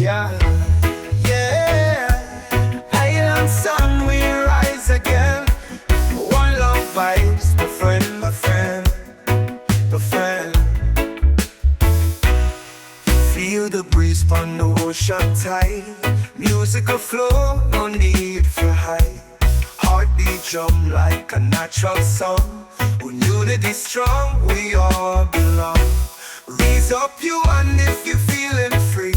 Yeah, yeah. Island sun, we rise again. One love vibes, the friend, the friend, the friend. Feel the breeze on the ocean tide. Musical flow, no need for hype. Heartbeat jump like a natural song. When unity strong, we all belong. Raise up your hand if you're feeling free.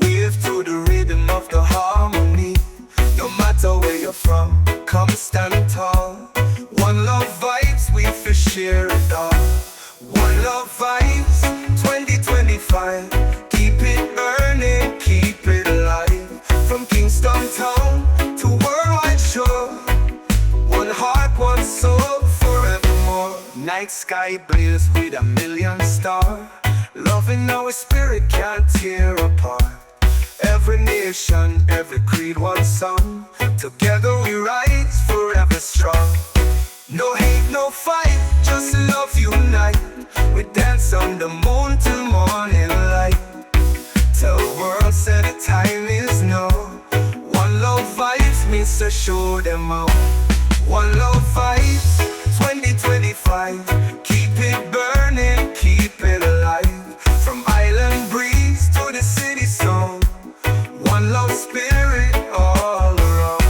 Wave to the rhythm of the harmony. No matter where you're from, come stand tall. One love vibes, we for share it all. One love vibes, 2025. Keep it burning, keep it alive. From Kingston town to worldwide shore. One heart, one soul, forevermore. Night sky blaze with a million stars. Loving our spirit can't tear apart. Every nation, every creed, one song. Together we rise, forever strong. No hate, no fight, just love unite. We dance on the moon till morning light. Tell the world, say the time is now. One love vibes means to show them out. One love vibes, 2025. Keep it burning, keep it alive. From island breeze to the city sound. One love spirit all around.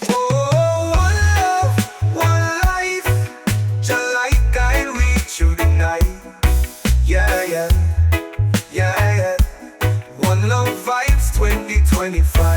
Oh, one love, one life. Just like guide we through the night. Yeah, yeah, yeah, yeah. One love vibes 2025.